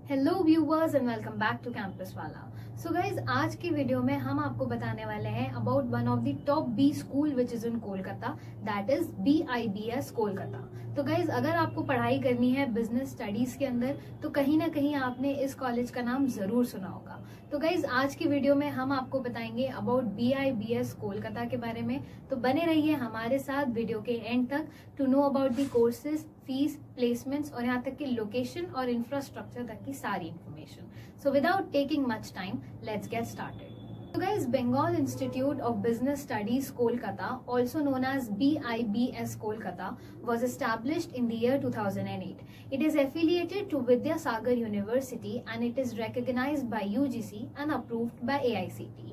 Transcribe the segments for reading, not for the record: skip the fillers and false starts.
Hello viewers and welcome back to campus वाला। So guys, आज की वीडियो में हम आपको बताने वाले हैं about one of the top B school which is in Kolkata, that is BIBS Kolkata. तो गाइज, अगर आपको पढ़ाई करनी है बिजनेस स्टडीज के अंदर तो कहीं ना कहीं आपने इस कॉलेज का नाम जरूर सुना होगा। तो गाइज, आज की वीडियो में हम आपको बताएंगे अबाउट BIBS कोलकाता के बारे में। तो बने रहिए हमारे साथ वीडियो के एंड तक to know about the courses, fees, placements और यहाँ तक कि लोकेशन और इंफ्रास्ट्रक्चर तक की सारी information. So without taking much time, let's get started. So guys, Bengal Institute of Business Studies Kolkata, also known as BIBS Kolkata, was established in the year 2008. It is affiliated to Vidyasagar University and it is recognized by UGC and approved by AICTE.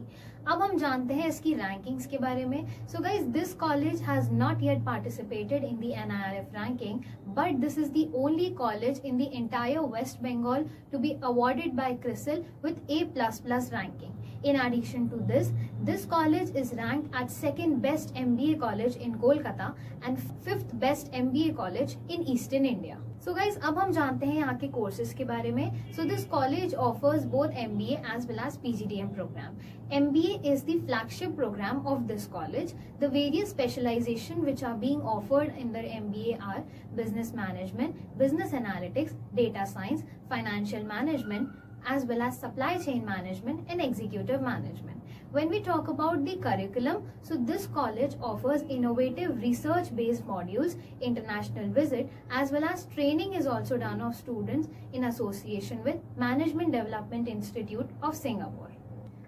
अब हम जानते हैं इसकी rankings के बारे में। So guys, this college has not yet participated in the NIRF ranking, but this is the only college in the entire West Bengal to be awarded by CRISIL with A++ ranking. In addition to this, this college is ranked at second best MBA college in Kolkata and fifth best MBA college in Eastern India. So guys, अब हम जानते हैं यहाँ के courses के बारे में। So this college offers both MBA as well as PGDM program. MBA is the flagship program of this college. The various specialization which are being offered in the MBA are business management, business analytics, data science, financial management, as well as supply chain management and executive management. When we talk about the curriculum, so this college offers innovative research-based modules, international visit, as well as training is also done of students in association with Management Development Institute of Singapore.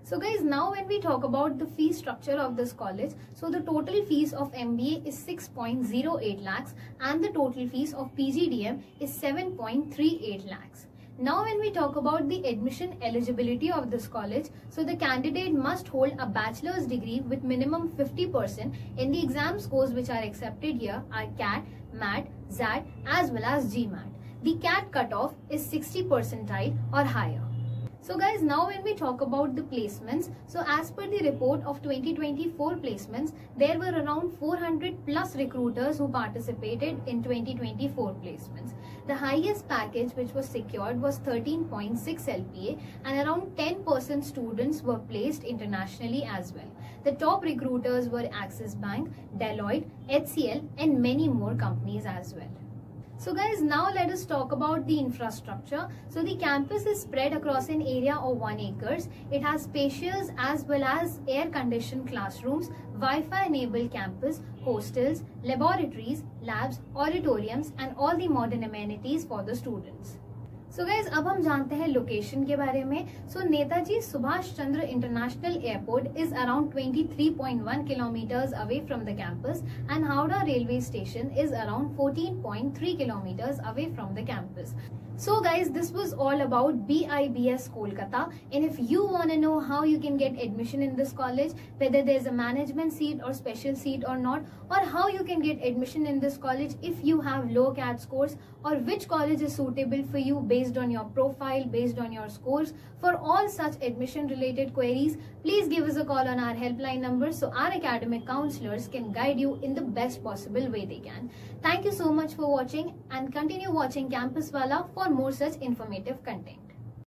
So guys, now when we talk about the fee structure of this college, so the total fees of MBA is 6.08 lakhs and the total fees of PGDM is 7.38 lakhs. Now when we talk about the admission eligibility of this college, so the candidate must hold a bachelor's degree with minimum 50% in the exam scores which are accepted here are CAT, MAT, XAT as well as GMAT. The CAT cutoff is 60 percentile or higher. So guys, now when we talk about the placements, so as per the report of 2024 placements, there were around 400 plus recruiters who participated in 2024 placements. The highest package which was secured was 13.6 LPA and around 10% students were placed internationally as well. The top recruiters were Axis Bank, Deloitte, HCL and many more companies as well. So guys, now let us talk about the infrastructure. So the campus is spread across an area of 1 acre. It has spacious as well as air-conditioned classrooms, Wi-Fi enabled campus, hostels, laboratories, labs, auditoriums and all the modern amenities for the students. So guys, अब हम जानते हैं location के बारे में। So Netaji Subhash Chandra international airport is around 23.1 kilometers away from the campus and Howrah railway station is around 14.3 kilometers away from the campus. So guys, this was all about BIBS Kolkata, and if you want to know how you can get admission in this college, whether there's a management seat or special seat or not, or how you can get admission in this college if you have low CAT scores, or which college is suitable for you based on your profile, based on your scores, for all such admission related queries, please give us a call on our helpline number so our academic counselors can guide you in the best possible way they can. Thank you so much for watching and continue watching Campus Wala for more such informative content.